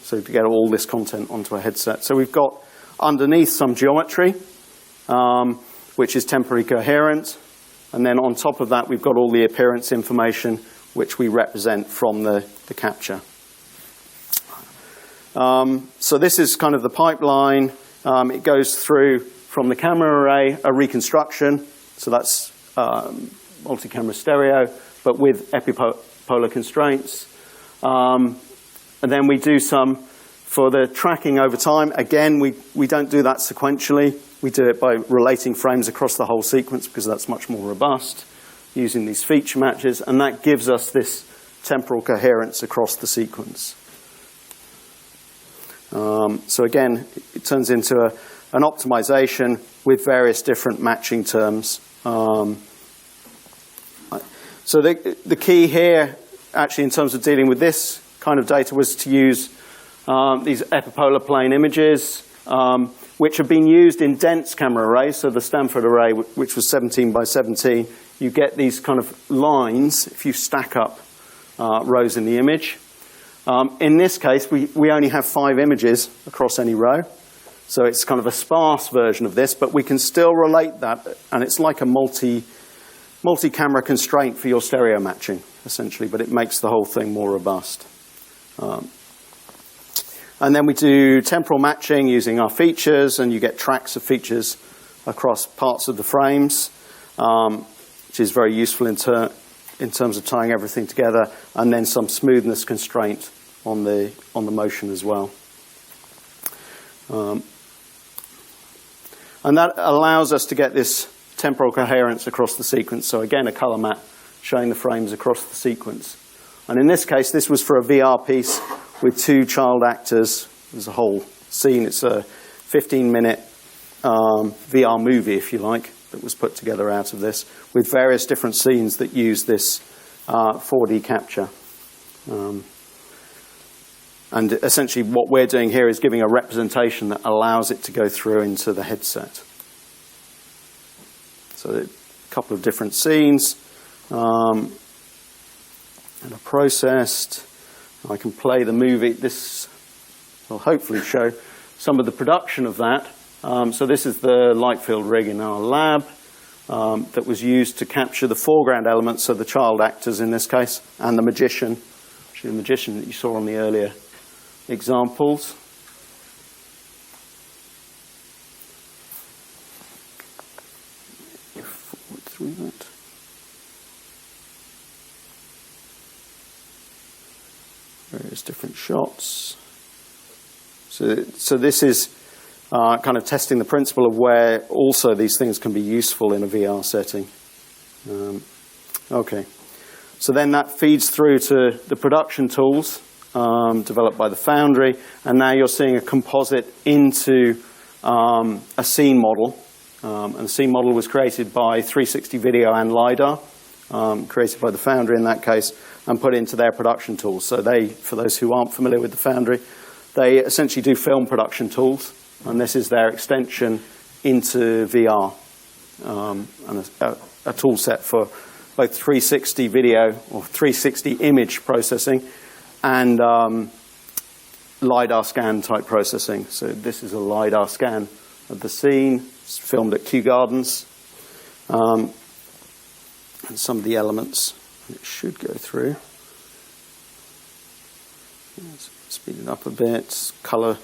So to get all this content onto a headset. So we've got underneath some geometry, which is temporally coherent. And then on top of that, we've got all the appearance information, which we represent from the capture. So this is kind of the pipeline. It goes through from the camera array, a reconstruction. So that's multi-camera stereo, but with epipolar constraints. And then we do some for the tracking over time. Again, we don't do that sequentially. We do it by relating frames across the whole sequence because that's much more robust, using these feature matches, and that gives us this temporal coherence across the sequence. So again, it turns into an optimization with various different matching terms. So the key here, actually, in terms of dealing with this kind of data, was to use these epipolar plane images, which have been used in dense camera arrays. So the Stanford array, which was 17 by 17, you get these kind of lines if you stack up rows in the image. In this case, we only have 5 images across any row. So it's kind of a sparse version of this, but we can still relate that, and it's like a multi-camera constraint for your stereo matching, essentially, but it makes the whole thing more robust. And then we do temporal matching using our features, and you get tracks of features across parts of the frames, which is very useful in terms of tying everything together, and then some smoothness constraint on the motion as well. And that allows us to get this temporal coherence across the sequence. So again, a color map showing the frames across the sequence. And in this case, this was for a VR piece with 2 child actors. There's a whole scene. It's a 15-minute VR movie, if you like, that was put together out of this, with various different scenes that use this 4D capture. And essentially what we're doing here is giving a representation that allows it to go through into the headset. So a couple of different scenes and are processed. I can play the movie. This will hopefully show some of the production of that. So this is the light field rig in our lab that was used to capture the foreground elements, so the child actors in this case, and the magician, actually the magician that you saw on the earlier examples. Forward through that. Various different shots. So this is kind of testing the principle of where also these things can be useful in a VR setting. Okay. So then that feeds through to the production tools. developed by the Foundry, and now you're seeing a composite into a scene model. And the scene model was created by 360 Video and LiDAR, created by the Foundry in that case, and put into their production tools. So they, for those who aren't familiar with the Foundry, they essentially do film production tools, and this is their extension into VR, and a tool set for both 360 video or 360 image processing and LiDAR scan type processing. So this is a LiDAR scan of the scene. It's filmed at Kew Gardens. And some of the elements, it should go through. Let's speed it up a bit. Color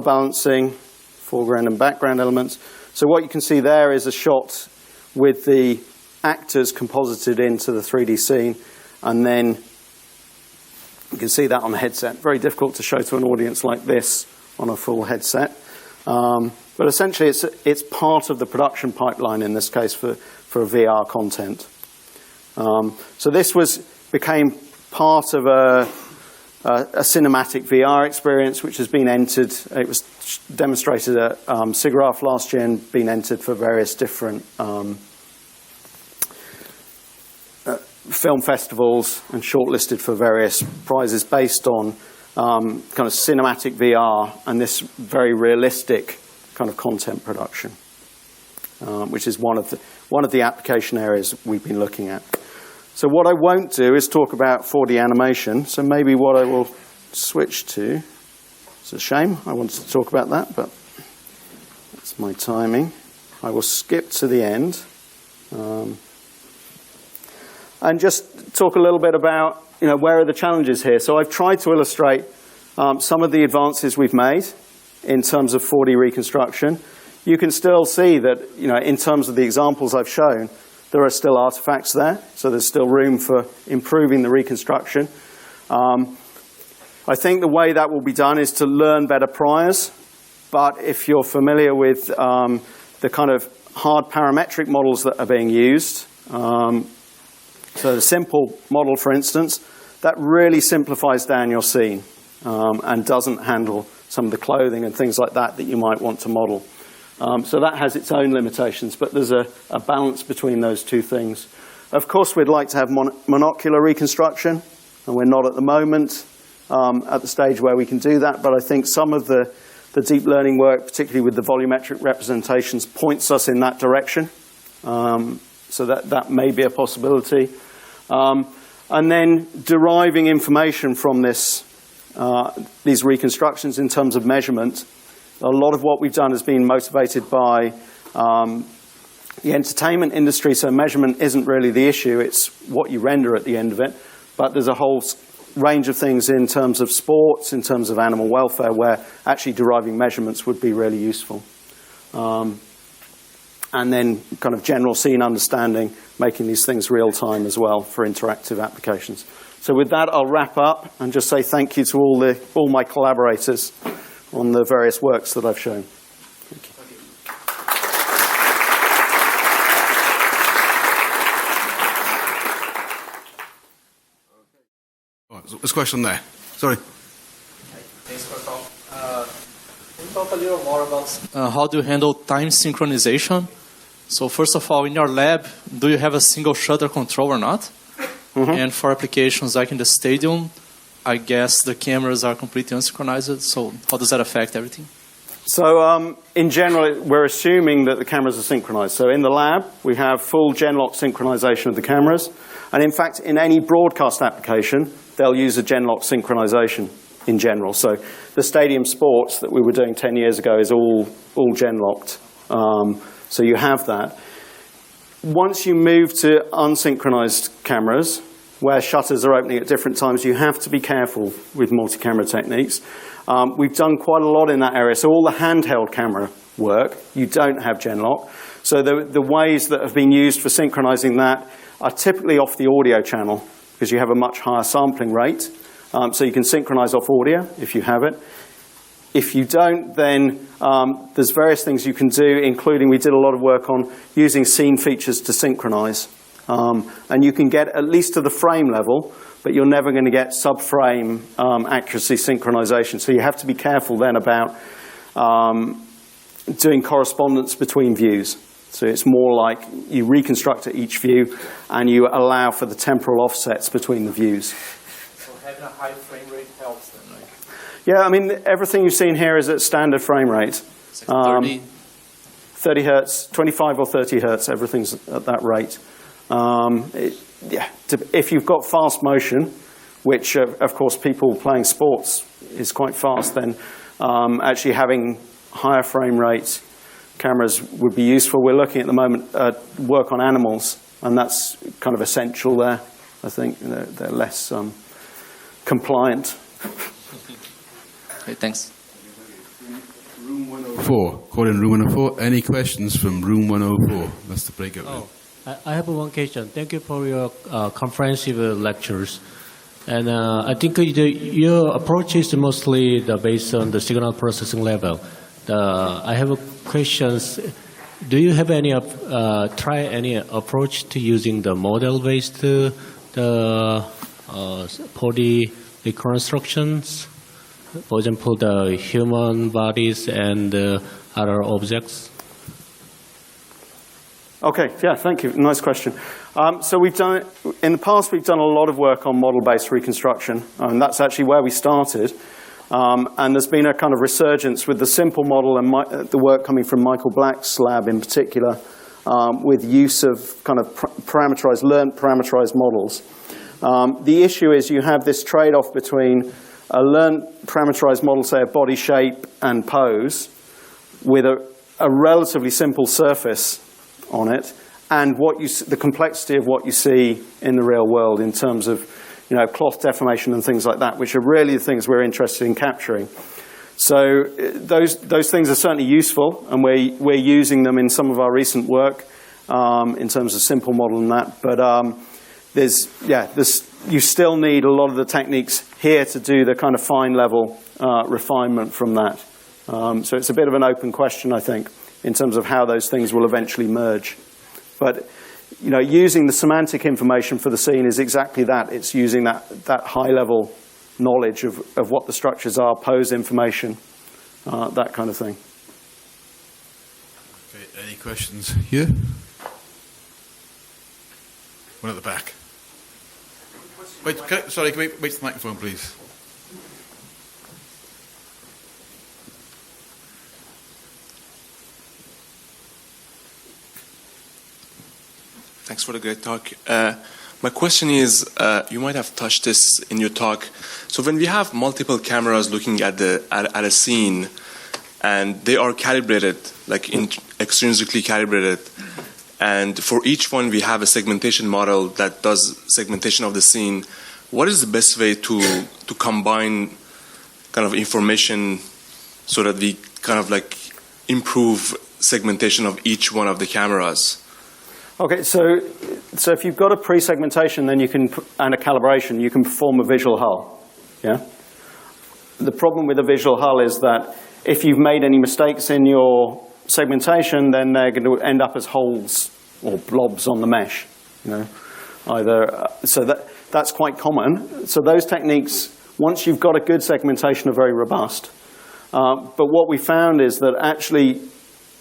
balancing, foreground and background elements. So what you can see there is a shot with the actors composited into the 3D scene, and then you can see that on the headset. Very difficult to show to an audience like this on a full headset. But essentially it's part of the production pipeline in this case for VR content. So this became part of a cinematic VR experience which has been entered. It was demonstrated at SIGGRAPH last year and been entered for various different film festivals and shortlisted for various prizes based on kind of cinematic VR and this very realistic kind of content production, which is one of the application areas we've been looking at. So what I won't do is talk about 4D animation. So maybe what I will switch to, it's a shame, I wanted to talk about that, but that's my timing. I will skip to the end. And just talk a little bit about, where are the challenges here. So I've tried to illustrate some of the advances we've made in terms of 4D reconstruction. You can still see that, in terms of the examples I've shown, there are still artifacts there, so there's still room for improving the reconstruction. I think the way that will be done is to learn better priors, but if you're familiar with the kind of hard parametric models that are being used, so the simple model, for instance, that really simplifies down your scene and doesn't handle some of the clothing and things like that you might want to model. So that has its own limitations, but there's a balance between those two things. Of course, we'd like to have monocular reconstruction, and we're not at the moment at the stage where we can do that, but I think some of the deep learning work, particularly with the volumetric representations, points us in that direction. So that may be a possibility. And then deriving information from these reconstructions in terms of measurement. A lot of what we've done has been motivated by the entertainment industry, so measurement isn't really the issue, it's what you render at the end of it. But there's a whole range of things in terms of sports, in terms of animal welfare, where actually deriving measurements would be really useful. And then kind of general scene understanding, making these things real time as well for interactive applications. So with that, I'll wrap up and just say thank you to all my collaborators on the various works that I've shown. Thank you. Right, there's a question there. Sorry. Thanks, Prof. Can you talk a little more about how do you handle time synchronization? So first of all, in your lab, do you have a single shutter control or not? Mm-hmm. And for applications like in the stadium, I guess the cameras are completely unsynchronized. So how does that affect everything? So in general, we're assuming that the cameras are synchronized. So in the lab, we have full Genlock synchronization of the cameras. And in fact, in any broadcast application, they'll use a Genlock synchronization in general. So the stadium sports that we were doing 10 years ago is all Genlocked. So you have that. Once you move to unsynchronized cameras, where shutters are opening at different times, you have to be careful with multi-camera techniques. We've done quite a lot in that area. So all the handheld camera work, you don't have Genlock. So the ways that have been used for synchronizing that are typically off the audio channel, because you have a much higher sampling rate. So you can synchronize off audio if you have it. If you don't, then there's various things you can do, including we did a lot of work on using scene features to synchronize. And you can get at least to the frame level, but you're never going to get sub-frame accuracy synchronization. So you have to be careful then about doing correspondence between views. So it's more like you reconstruct at each view and you allow for the temporal offsets between the views. So having a high frame rate helps then, right? Yeah, I mean, everything you've seen here is at standard frame rate. It's like 30 hertz, 25 or 30 hertz, everything's at that rate. If you've got fast motion, which of course people playing sports is quite fast, then actually having higher frame rate cameras would be useful. We're looking at the moment at work on animals, and that's kind of essential there. I think they're less compliant. Okay, thanks. Room 104. Call in room 104. Any questions from room 104? That's the breakout room. I have one question. Thank you for your comprehensive lectures. And I think your approach is mostly based on the signal processing level. I have questions. Do you have any try any approach to using the model-based body reconstructions? For example, the human bodies and other objects? Okay, yeah, thank you. Nice question. So in the past, we've done a lot of work on model-based reconstruction, and that's actually where we started. And there's been a kind of resurgence with the simple model and the work coming from Michael Black's lab in particular, with use of kind of learned parameterized models. The issue is you have this trade-off between a learned parameterized model, say a body shape and pose, with a relatively simple surface on it, and the complexity of what you see in the real world in terms of cloth deformation and things like that, which are really the things we're interested in capturing. So those things are certainly useful, and we're using them in some of our recent work in terms of simple model and that. But you still need a lot of the techniques here to do the kind of fine level refinement from that. So it's a bit of an open question, I think, in terms of how those things will eventually merge. But using the semantic information for the scene is exactly that. It's using that high-level knowledge of what the structures are, pose information, that kind of thing. Okay, any questions here? One at the back. Wait, can we wait to the microphone, please? Thanks for the great talk. My question is, you might have touched this in your talk. So when we have multiple cameras looking at a scene, and they are calibrated, like extrinsically calibrated, and for each one we have a segmentation model that does segmentation of the scene, what is the best way to combine kind of information so that we kind of like improve segmentation of each one of the cameras? Okay, so if you've got a pre-segmentation, then and a calibration, you can perform a visual hull. Yeah. The problem with a visual hull is that if you've made any mistakes in your segmentation, then they're going to end up as holes or blobs on the mesh. That's quite common. So those techniques, once you've got a good segmentation, are very robust. But what we found is that actually,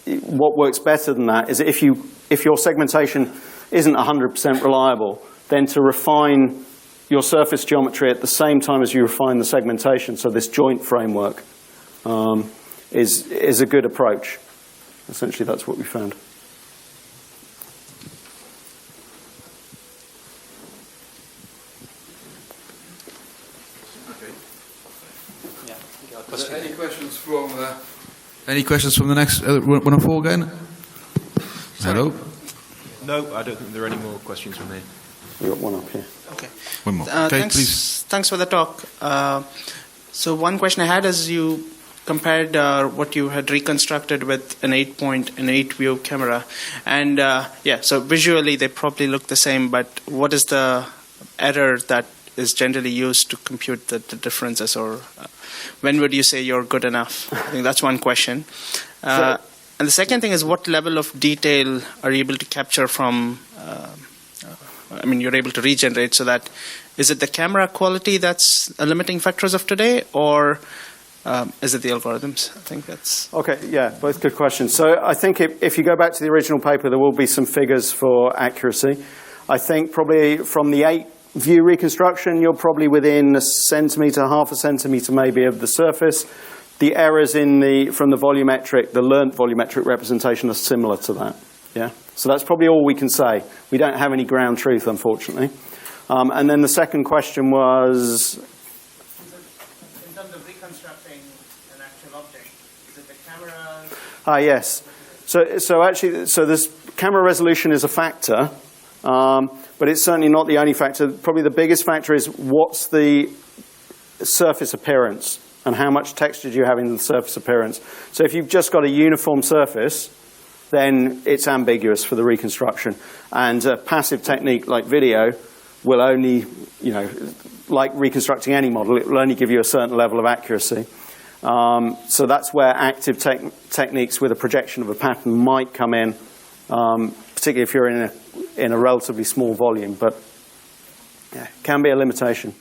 what works better than that is if your segmentation isn't 100% reliable, then to refine your surface geometry at the same time as you refine the segmentation, so this joint framework, is a good approach. Essentially, that's what we found. Any questions from the next 104 again? Hello? No, I don't think there are any more questions from me. We've got one up here. Okay. One more. Okay, please. Thanks for the talk. So one question I had is you compared what you had reconstructed with an 8-view camera. And so visually they probably look the same, but what is the error that is generally used to compute the differences, or when would you say you're good enough? I think that's one question. And the second thing is, what level of detail are you able to capture from I mean, you're able to regenerate, so that is it the camera quality that's a limiting factor as of today, or is it the algorithms? I think that's... Okay, yeah, both good questions. So I think if you go back to the original paper, there will be some figures for accuracy. I think probably from the 8-view reconstruction, you're probably within a centimetre, half a centimetre maybe of the surface. The errors from the volumetric, the learnt volumetric representation are similar to that. Yeah, so that's probably all we can say. We don't have any ground truth, unfortunately. And then the second question was... In terms of reconstructing an actual object, is it the camera? Yes. So actually, this camera resolution is a factor, but it's certainly not the only factor. Probably the biggest factor is what's the surface appearance and how much texture do you have in the surface appearance. So if you've just got a uniform surface, then it's ambiguous for the reconstruction. And a passive technique like video will only, like reconstructing any model, it will only give you a certain level of accuracy. So that's where active techniques with a projection of a pattern might come in, particularly if you're in a relatively small volume. But yeah, it can be a limitation.